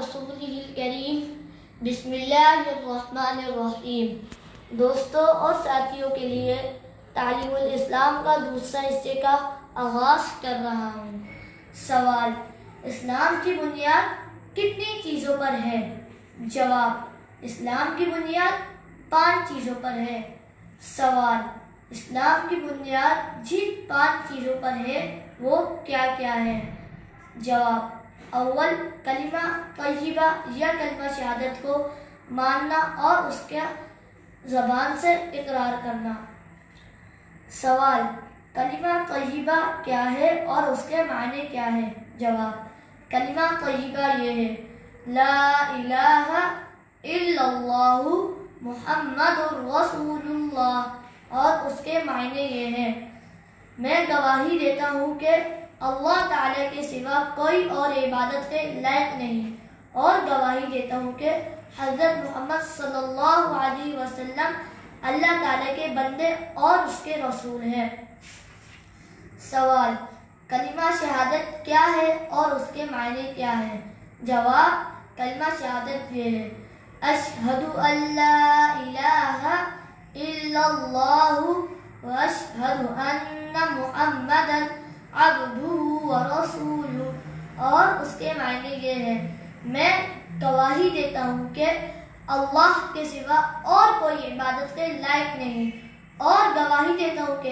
रसूलिहिल करीम। बिस्मिल्लाहिर्रहमानिर्रहीम। दोस्तों और साथियों के लिए तालीमुल इस्लाम का दूसरा हिस्से का आगाज़ कर रहा हूँ। सवाल: इस्लाम की बुनियाद कितनी चीज़ों पर है? जवाब: इस्लाम की बुनियाद 5 चीज़ों पर है। सवाल: इस्लाम की बुनियाद जिन 5 चीज़ों पर है वो क्या क्या है? जवाब: अव्वल, कलिमा तय्यबा या कलिमा शहादत को मानना और उसके ज़बान से इकरार करना। सवाल: कलिमा तय्यबा क्या है और उसके मायने क्या है? जवाब: कलिमा तय्यबा ये है, ला इलाहा इल्लल्लाहु मुहम्मदुर रसूलुल्लाह, और उसके मायने ये हैं, मैं गवाही देता हूँ कि अल्लाह ताला के सिवा कोई और इबादत के लायक नहीं, और गवाही देता हूँ कि हज़रत मोहम्मद सल्लल्लाहु अलैहि वसल्लम अल्लाह ताला के बंदे और उसके रसूल हैं। सवाल: कलिमा शहादत क्या है और उसके मायने क्या है? जवाब: कलिमा शहादत ये है, अशहदु अल्ला इलाहा इल्लल्लाहु व अशहदु अन्ना मुहम्मदन अब्दुहु व रसूलुहु, और उसके मायने ये है, मैं गवाही देता हूँ कि अल्लाह के सिवा और कोई इबादत के लायक नहीं, और गवाही देता हूँ कि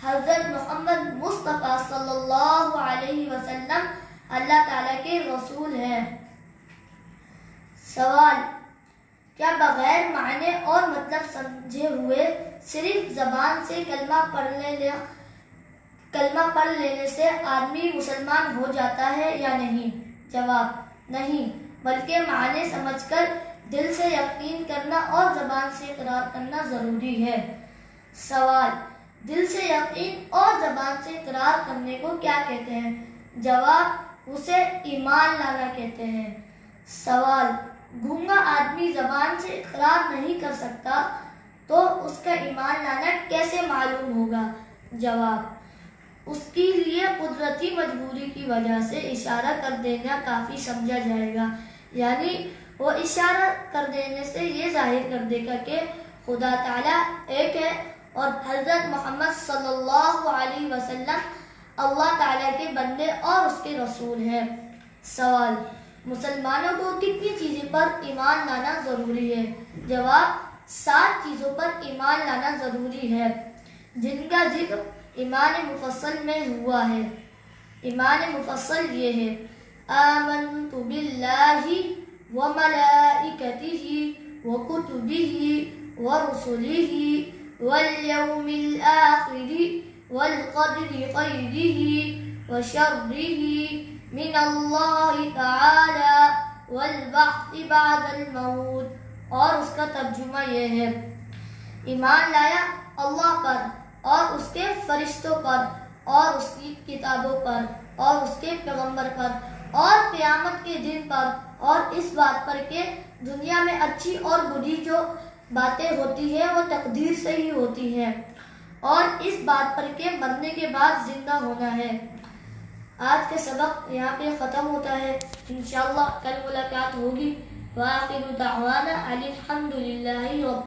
हज़रत मोहम्मद मुस्तफ़ा सल्लल्लाहु अलैहि वसल्लम अल्लाह ताला के रसूल हैं। सवाल: क्या बगैर मायने और मतलब समझे हुए सिर्फ ज़बान से कलमा पढ़ लेने से आदमी मुसलमान हो जाता है या नहीं? जवाब: नहीं, बल्कि मायने समझकर दिल से यकीन करना और ज़बान से इकरार करना ज़रूरी है। सवाल: दिल से यकीन और ज़बान से इकरार करने को क्या कहते हैं? जवाब: उसे ईमान लाना कहते हैं। सवाल: गूंगा आदमी ज़बान से इकरार नहीं कर सकता तो उसका ईमान लाना कैसे मालूम होगा? जवाब: उसके लिए कुदरती मजबूरी की वजह से इशारा कर देना काफ़ी समझा जाएगा, यानी वो इशारा कर देने से ये जाहिर कर देगा कि खुदा ताला एक है और हज़रत मोहम्मद सल्लल्लाहु अलैहि वसल्लम अल्लाह ताला के बंदे और उसके रसूल हैं। सवाल: मुसलमानों को कितनी चीज़ों पर ईमान लाना ज़रूरी है? जवाब: 7 चीज़ों पर ईमान लाना ज़रूरी है, जिनका जिक्र ईमान मुफस्सल में हुआ है। ईमान मुफस्सल ये है, आमन्तु बिल्लाहि व मलाइकतिहि व कुतुबिहि व रुसुलिहि वल यौमिल आखिरि वल क़द्रि ख़ैरिहि व शर्रिहि मिनल्लाहि तआला वल बअ्थि बअदल मौत, और उसका तर्जुमा ये है, ईमान लाया अल्लाह पर और उसके फरिश्तों पर और उसकी किताबों पर और उसके पैगंबर पर और क़यामत के दिन पर, और इस बात पर कि दुनिया में अच्छी और बुरी जो बातें होती हैं वो तकदीर से ही होती हैं, और इस बात पर कि मरने के बाद जिंदा होना है। आज का सबक यहाँ पे ख़त्म होता है। इंशाअल्लाह कल मुलाकात होगी। व आखिरु दावाना अनिल हम्दुलिल्लाहि रब्बिल